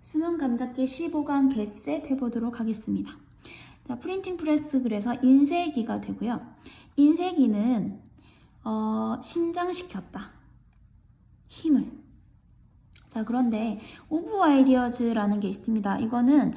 수능 감잡기 15강 개셋 해보도록 하겠습니다. 자, 프린팅 프레스 그래서 인쇄기가 되고요. 인쇄기는 신장시켰다. 힘을. 자, 그런데 오브 아이디어즈라는 게 있습니다. 이거는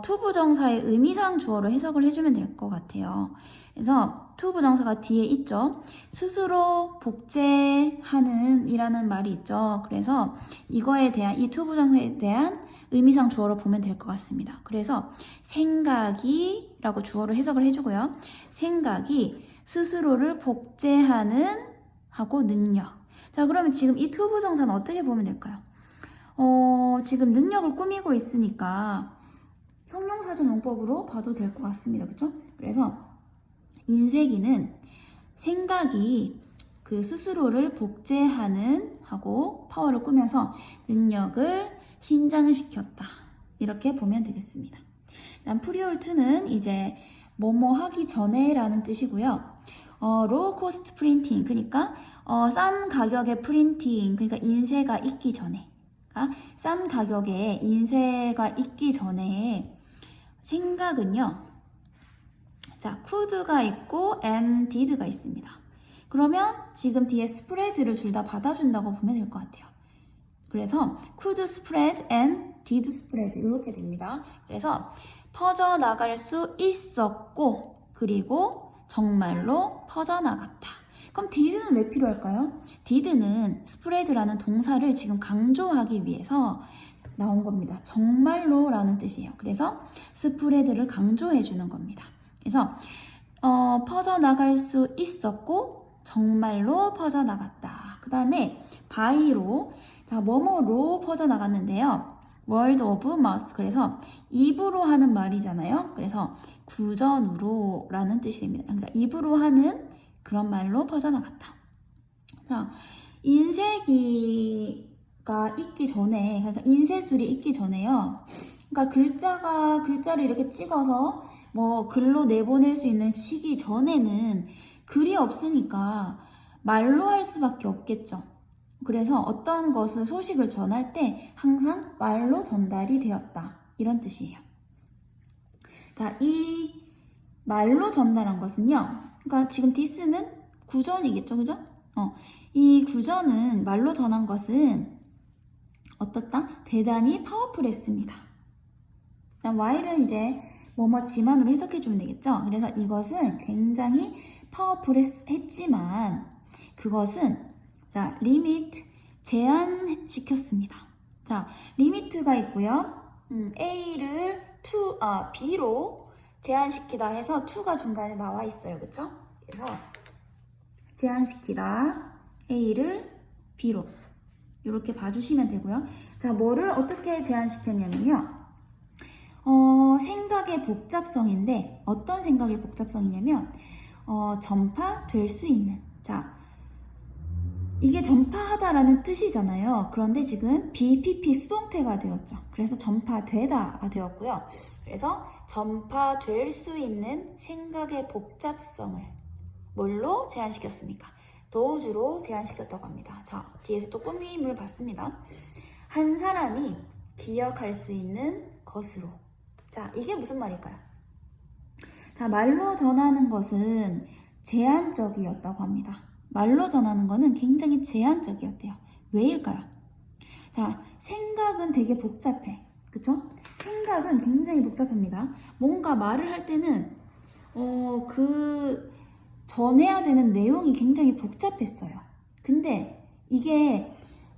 투부정사의 의미상 주어로 해석을 해주면 될 것 같아요. 그래서 투부정사가 뒤에 있죠. 스스로 복제하는 이라는 말이 있죠. 그래서 이거에 대한 이 투부정사에 대한 의미상 주어로 보면 될 것 같습니다. 그래서 생각이 라고 주어로 해석을 해주고요. 생각이 스스로를 복제하는 하고 능력. 자, 그러면 지금 이 투부정사는 어떻게 보면 될까요? 지금 능력을 꾸미고 있으니까 형용사전 용법으로 봐도 될 것 같습니다. 그쵸? 그래서 인쇄기는 생각이 그 스스로를 복제하는 하고 파워를 꾸며서 능력을 신장시켰다. 이렇게 보면 되겠습니다. 다음 프리올2는 이제 뭐뭐 하기 전에 라는 뜻이고요. 로우 코스트 프린팅, 그러니까 싼 가격의 프린팅, 그러니까 인쇄가 있기 전에, 싼 가격에 인쇄가 있기 전에 생각은요. 자, could가 있고 and did가 있습니다. 그러면 지금 뒤에 spread를 둘 다 받아준다고 보면 될 것 같아요. 그래서 could spread and did spread 이렇게 됩니다. 그래서 퍼져나갈 수 있었고 그리고 정말로 퍼져나갔다. 그럼 did는 왜 필요할까요? did는 spread라는 동사를 지금 강조하기 위해서 나온 겁니다. 정말로 라는 뜻이에요. 그래서 spread를 강조해 주는 겁니다. 그래서 퍼져나갈 수 있었고 정말로 퍼져나갔다. 그 다음에 by로, 자, 뭐뭐로 퍼져나갔는데요. word of mouth, 그래서 입으로 하는 말이잖아요. 그래서 구전으로 라는 뜻이 됩니다. 그러니까 입으로 하는 그런 말로 퍼져나갔다. 자, 인쇄기가 있기 전에, 그러니까 인쇄술이 있기 전에요. 그러니까 글자를 이렇게 찍어서 뭐 글로 내보낼 수 있는 시기 전에는 글이 없으니까 말로 할 수밖에 없겠죠. 그래서 어떤 것을 소식을 전할 때 항상 말로 전달이 되었다. 이런 뜻이에요. 자, 이 말로 전달한 것은요. 그러니까 지금 this는 구전이겠죠. 그죠? 이 구전은 말로 전한 것은 어떻다? 대단히 파워풀했습니다. while은 이제 뭐뭐지만으로 해석해주면 되겠죠. 그래서 이것은 굉장히 파워풀했지만 그것은 자, 리미트 제한시켰습니다. 자, 리미트가 있고요. A를 B로 제한시키다 해서 to가 중간에 나와 있어요. 그쵸? 그래서 제한시키다 A를 B로 이렇게 봐주시면 되고요. 자, 뭐를 어떻게 제한시켰냐면요. 생각의 복잡성인데 어떤 생각의 복잡성이냐면 전파될 수 있는, 자, 이게 전파하다라는 뜻이잖아요. 그런데 지금 BPP 수동태가 되었죠. 그래서 전파되다가 되었고요. 그래서 전파될 수 있는 생각의 복잡성을 뭘로 제한시켰습니까? does로 제한시켰다고 합니다. 자, 뒤에서 또 꾸밈을 봤습니다. 한 사람이 기억할 수 있는 것으로. 자, 이게 무슨 말일까요? 자, 말로 전하는 것은 제한적이었다고 합니다. 말로 전하는 것은 굉장히 제한적이었대요. 왜일까요? 자, 생각은 되게 복잡해. 그쵸? 생각은 굉장히 복잡합니다. 뭔가 말을 할 때는 전해야 되는 내용이 굉장히 복잡했어요. 근데 이게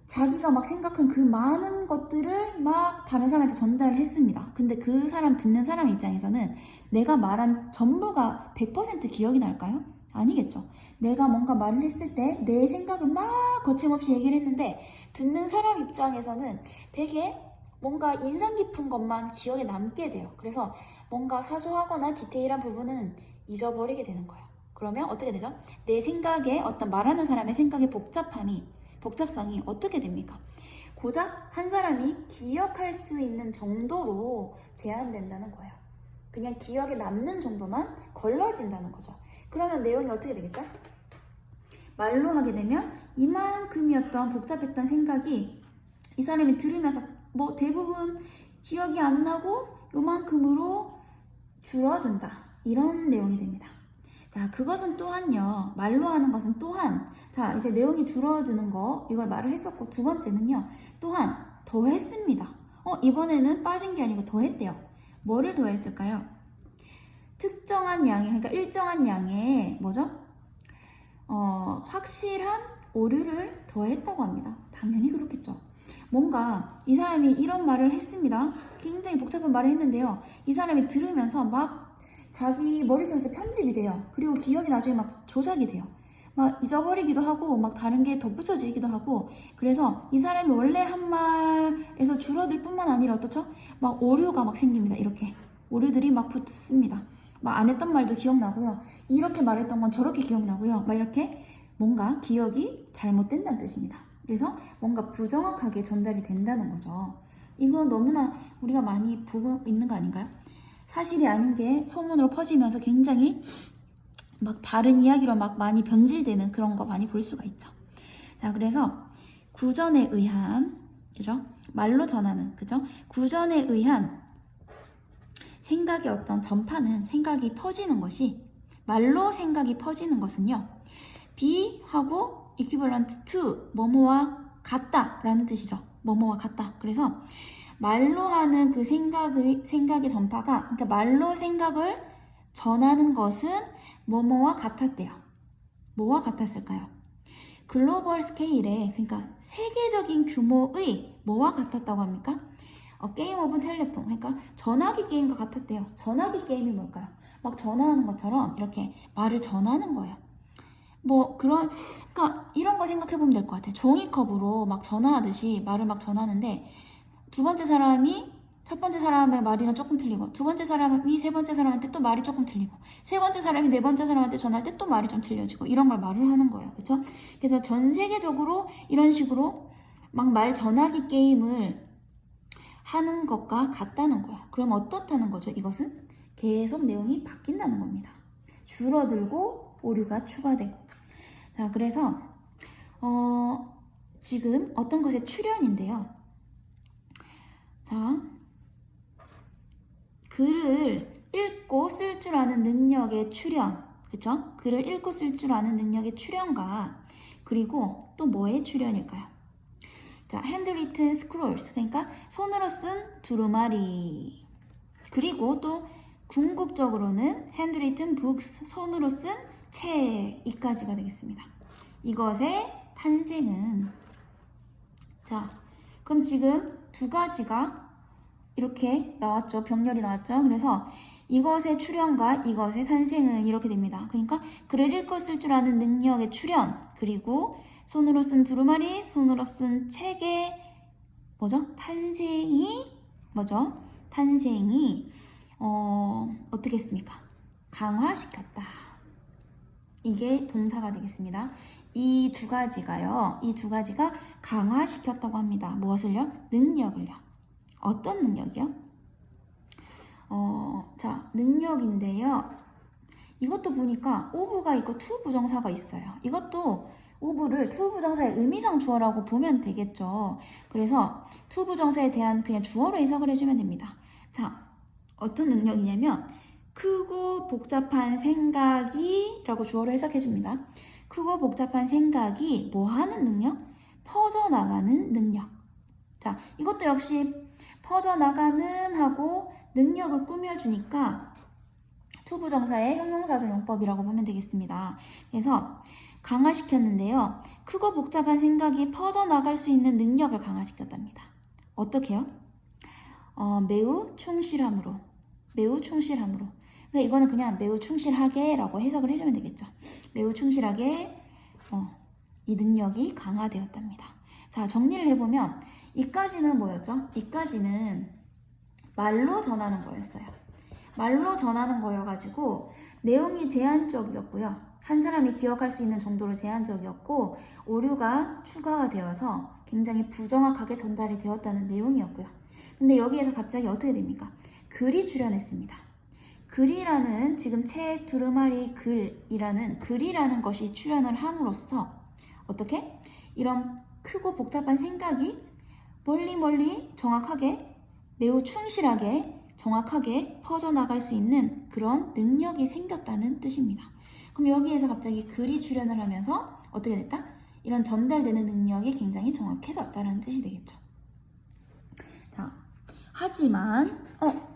자기가 막 생각한 그 많은 것들을 막 다른 사람한테 전달을 했습니다. 근데 그 사람, 듣는 사람 입장에서는 내가 말한 전부가 100% 기억이 날까요? 아니겠죠. 내가 뭔가 말을 했을 때 내 생각을 막 거침없이 얘기를 했는데 듣는 사람 입장에서는 되게 뭔가 인상 깊은 것만 기억에 남게 돼요. 그래서 뭔가 사소하거나 디테일한 부분은 잊어버리게 되는 거예요. 그러면 어떻게 되죠? 내 생각에 어떤 말하는 사람의 생각의 복잡성이 어떻게 됩니까? 고작 한 사람이 기억할 수 있는 정도로 제한된다는 거예요. 그냥 기억에 남는 정도만 걸러진다는 거죠. 그러면 내용이 어떻게 되겠죠? 말로 하게 되면 이만큼이었던 복잡했던 생각이 이 사람이 들으면서 뭐 대부분 기억이 안 나고 요만큼으로 줄어든다. 이런 내용이 됩니다. 자, 그것은 또한요. 말로 하는 것은 또한. 자, 이제 내용이 줄어드는 거 이걸 말을 했었고, 두 번째는요. 또한 더했습니다. 이번에는 빠진 게 아니고 더했대요. 뭐를 더했을까요? 특정한 양의, 그러니까 일정한 양의 뭐죠? 확실한 오류를 더했다고 합니다. 당연히 그렇겠죠. 뭔가 이 사람이 이런 말을 했습니다. 굉장히 복잡한 말을 했는데요. 이 사람이 들으면서 막 자기 머릿속에서 편집이 돼요. 그리고 기억이 나중에 막 조작이 돼요. 막 잊어버리기도 하고 막 다른 게 덧붙여지기도 하고, 그래서 이 사람이 원래 한 말에서 줄어들 뿐만 아니라 어떻죠? 막 오류가 막 생깁니다. 이렇게 오류들이 막 붙습니다. 막 안 했던 말도 기억나고요. 이렇게 말했던 건 저렇게 기억나고요. 막 이렇게 뭔가 기억이 잘못된다는 뜻입니다. 그래서 뭔가 부정확하게 전달이 된다는 거죠. 이건 너무나 우리가 많이 보고 있는 거 아닌가요? 사실이 아닌 게 소문으로 퍼지면서 굉장히 막 다른 이야기로 막 많이 변질되는 그런 거 많이 볼 수가 있죠. 자, 그래서 구전에 의한, 그죠? 말로 전하는, 그죠? 구전에 의한 생각의 어떤 전파는, 생각이 퍼지는 것이, 말로 생각이 퍼지는 것은요, be하고 equivalent to, 뭐뭐와 같다 라는 뜻이죠. 뭐뭐와 같다. 그래서 말로 하는 그 생각의 전파가, 그러니까 말로 생각을 전하는 것은 뭐뭐와 같았대요. 뭐와 같았을까요? 글로벌 스케일에, 그러니까 세계적인 규모의 뭐와 같았다고 합니까? 게임 오브 텔레폰, 그러니까 전화기 게임과 같았대요. 전화기 게임이 뭘까요? 막 전화하는 것처럼 이렇게 말을 전하는 거예요. 뭐 그러니까 이런 거 생각해보면 될 것 같아요. 종이컵으로 막 전화하듯이 말을 막 전하는데, 두 번째 사람이 첫 번째 사람의 말이랑 조금 틀리고, 두 번째 사람이 세 번째 사람한테 또 말이 조금 틀리고, 세 번째 사람이 네 번째 사람한테 전화할 때 또 말이 좀 틀려지고, 이런 걸 말을 하는 거예요. 그렇죠? 그래서 전 세계적으로 이런 식으로 막 말 전화기 게임을 하는 것과 같다는 거예요. 그럼 어떻다는 거죠? 이것은 계속 내용이 바뀐다는 겁니다. 줄어들고 오류가 추가되고. 자, 그래서 지금 어떤 것의 출현인데요. 자, 글을 읽고 쓸 줄 아는 능력의 출현, 그쵸? 글을 읽고 쓸 줄 아는 능력의 출현과, 그리고 또 뭐의 출현일까요? 자, handwritten scrolls, 그러니까 손으로 쓴 두루마리. 그리고 또 궁극적으로는 handwritten books, 손으로 쓴 책, 이까지가 되겠습니다. 이것의 탄생은, 자, 그럼 지금 두 가지가 이렇게 나왔죠. 병렬이 나왔죠. 그래서 이것의 출현과 이것의 탄생은 이렇게 됩니다. 그러니까 글을 읽고 쓸 줄 아는 능력의 출현, 그리고 손으로 쓴 두루마리, 손으로 쓴 책의 뭐죠? 탄생이 뭐죠? 탄생이 어떻게 했습니까? 강화시켰다. 이게 동사가 되겠습니다. 이 두 가지가요. 이 두 가지가 강화시켰다고 합니다. 무엇을요? 능력을요. 어떤 능력이요? 자, 능력인데요. 이것도 보니까 오브가 있고 투 부정사가 있어요. 이것도 오브를 투 부정사의 의미상 주어라고 보면 되겠죠. 그래서 투 부정사에 대한 그냥 주어로 해석을 해주면 됩니다. 자, 어떤 능력이냐면 크고 복잡한 생각이 라고 주어로 해석해줍니다. 크고 복잡한 생각이 뭐 하는 능력? 퍼져나가는 능력. 자, 이것도 역시 퍼져나가는 하고 능력을 꾸며주니까 투부정사의 형용사적 용법이라고 보면 되겠습니다. 그래서 강화시켰는데요. 크고 복잡한 생각이 퍼져나갈 수 있는 능력을 강화시켰답니다. 어떻게요? 매우 충실함으로. 매우 충실함으로. 그러니까 이거는 그냥 매우 충실하게 라고 해석을 해주면 되겠죠. 매우 충실하게 이 능력이 강화되었답니다. 자, 정리를 해보면 이까지는 뭐였죠? 이까지는 말로 전하는 거였어요. 말로 전하는 거여가지고 내용이 제한적이었고요. 한 사람이 기억할 수 있는 정도로 제한적이었고 오류가 추가가 되어서 굉장히 부정확하게 전달이 되었다는 내용이었고요. 근데 여기에서 갑자기 어떻게 됩니까? 글이 출현했습니다. 글이라는 지금 책 두루마리 글이라는 글이라는 것이 출현을 함으로써 어떻게? 이런 크고 복잡한 생각이 멀리 멀리 정확하게, 매우 충실하게, 정확하게 퍼져나갈 수 있는 그런 능력이 생겼다는 뜻입니다. 그럼 여기에서 갑자기 글이 출현을 하면서 어떻게 됐다? 이런 전달되는 능력이 굉장히 정확해졌다는 뜻이 되겠죠. 자, 하지만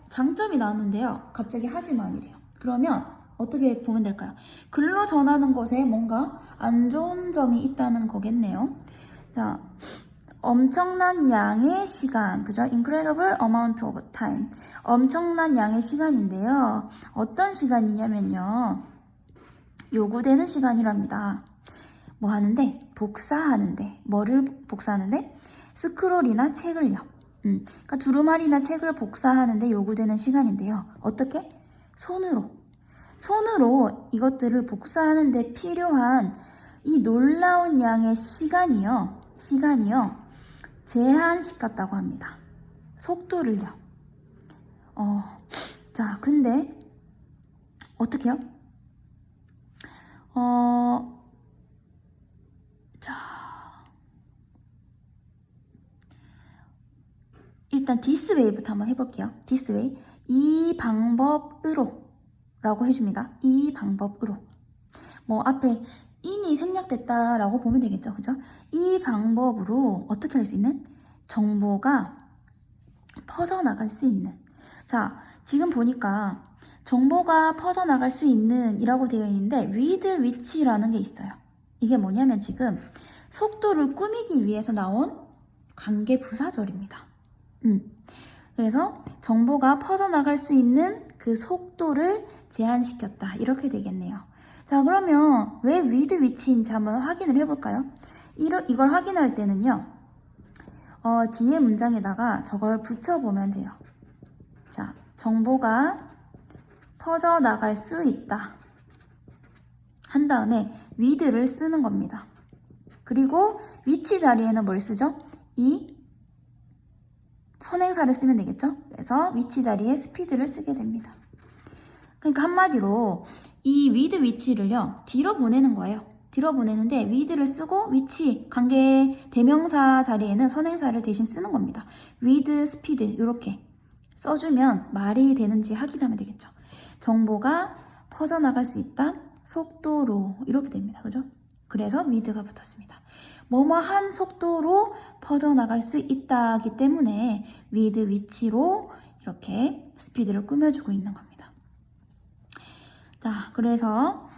장점이 나왔는데요. 갑자기 하지만이래요. 그러면 어떻게 보면 될까요? 글로 전하는 것에 뭔가 안 좋은 점이 있다는 거겠네요. 자, 엄청난 양의 시간, 그죠? Incredible amount of time. 엄청난 양의 시간인데요. 어떤 시간이냐면요. 요구되는 시간이랍니다. 뭐 하는데? 복사하는데. 뭐를 복사하는데? 스크롤이나 책을요. 그러니까 두루마리나 책을 복사하는데 요구되는 시간인데요. 어떻게? 손으로 이것들을 복사하는데 필요한 이 놀라운 양의 시간이요. 제한시켰다고 합니다. 속도를요. 자, 근데 어떻게요? 자, 일단 this way부터 한번 해볼게요. this way. 이 방법으로 라고 해줍니다. 이 방법으로. 뭐 앞에 in이 생략됐다라고 보면 되겠죠. 그죠? 이 방법으로 어떻게 할 수 있는? 정보가 퍼져나갈 수 있는. 자, 지금 보니까 정보가 퍼져나갈 수 있는 이라고 되어 있는데 with which라는 게 있어요. 이게 뭐냐면 지금 속도를 꾸미기 위해서 나온 관계 부사절입니다. 그래서 정보가 퍼져나갈 수 있는 그 속도를 제한시켰다. 이렇게 되겠네요. 자, 그러면 왜 with which인지 한번 확인을 해볼까요? 이걸 확인할 때는요. 뒤에 문장에다가 저걸 붙여보면 돼요. 자, 정보가 퍼져나갈 수 있다. 한 다음에 with를 쓰는 겁니다. 그리고 which 자리에는 뭘 쓰죠? 이 선행사를 쓰면 되겠죠? 그래서 which 자리에 speed를 쓰게 됩니다. 그러니까 한마디로 이 with which를요, 뒤로 보내는 거예요. 뒤로 보내는데 with를 쓰고 which 관계 대명사 자리에는 선행사를 대신 쓰는 겁니다. with speed 이렇게 써주면 말이 되는지 확인하면 되겠죠. 정보가 퍼져나갈 수 있다. 속도로 이렇게 됩니다. 그죠? 그래서 with가 붙었습니다. 뭐뭐한 속도로 퍼져나갈 수 있다기 때문에 with which로 이렇게 스피드를 꾸며주고 있는 겁니다. 자, 그래서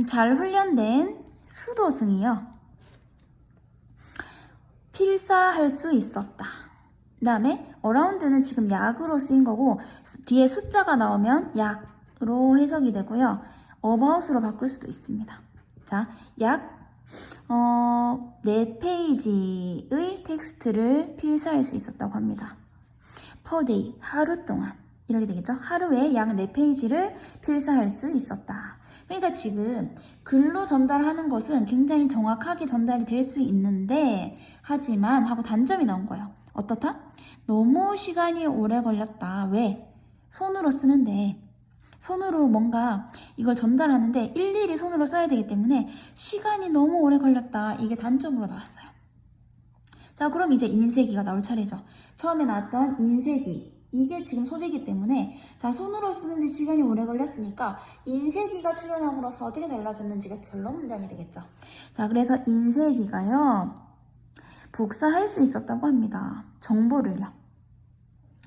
잘 훈련된 수도승이요. 필사할 수 있었다. 그 다음에 around는 지금 약으로 쓰인 거고 뒤에 숫자가 나오면 약으로 해석이 되고요. about으로 바꿀 수도 있습니다. 자, 약 4페이지의 텍스트를 필사할 수 있었다고 합니다. per day, 하루 동안 이렇게 되겠죠? 하루에 약 4페이지를 필사할 수 있었다. 그러니까 지금 글로 전달하는 것은 굉장히 정확하게 전달이 될 수 있는데 하지만 하고 단점이 나온 거예요. 어떻다? 너무 시간이 오래 걸렸다. 왜? 손으로 쓰는데 손으로 뭔가 이걸 전달하는데 일일이 손으로 써야 되기 때문에 시간이 너무 오래 걸렸다. 이게 단점으로 나왔어요. 자, 그럼 이제 인쇄기가 나올 차례죠. 처음에 나왔던 인쇄기. 이게 지금 소재이기 때문에 자, 손으로 쓰는데 시간이 오래 걸렸으니까 인쇄기가 출현함으로써 어떻게 달라졌는지가 결론 문장이 되겠죠. 자, 그래서 인쇄기가요. 복사할 수 있었다고 합니다. 정보를요.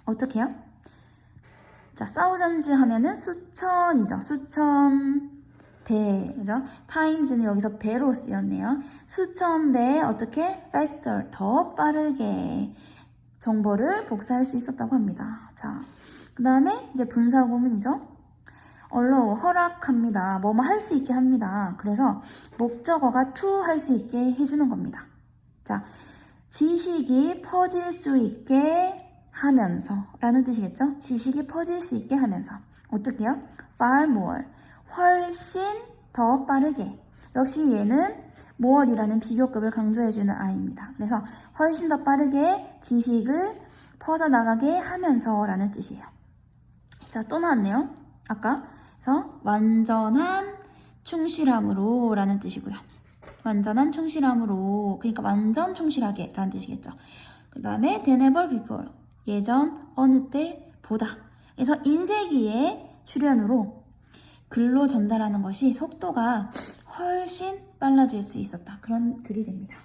어떻게 해요? 자, thousands 하면은 수천이죠. 수천 배, 그죠? times는 여기서 배로 쓰였네요. 수천 배 어떻게? faster, 더 빠르게 정보를 복사할 수 있었다고 합니다. 자, 그 다음에 이제 분사구문이죠. allow, 허락합니다. 뭐뭐 할 수 있게 합니다. 그래서 목적어가 to 할 수 있게 해주는 겁니다. 자, 지식이 퍼질 수 있게 하면서 라는 뜻이겠죠? 지식이 퍼질 수 있게 하면서 어떻게 해요? far more, 훨씬 더 빠르게. 역시 얘는 more이라는 비교급을 강조해주는 아이입니다. 그래서 훨씬 더 빠르게 지식을 퍼져나가게 하면서 라는 뜻이에요. 자, 또 나왔네요. 아까 그래서 완전한 충실함으로 라는 뜻이고요. 완전한 충실함으로, 그러니까 완전 충실하게 라는 뜻이겠죠. 그 다음에 than ever before. 예전 어느 때보다. 그래서 인쇄기의 출현으로 글로 전달하는 것이 속도가 훨씬 빨라질 수 있었다. 그런 글이 됩니다.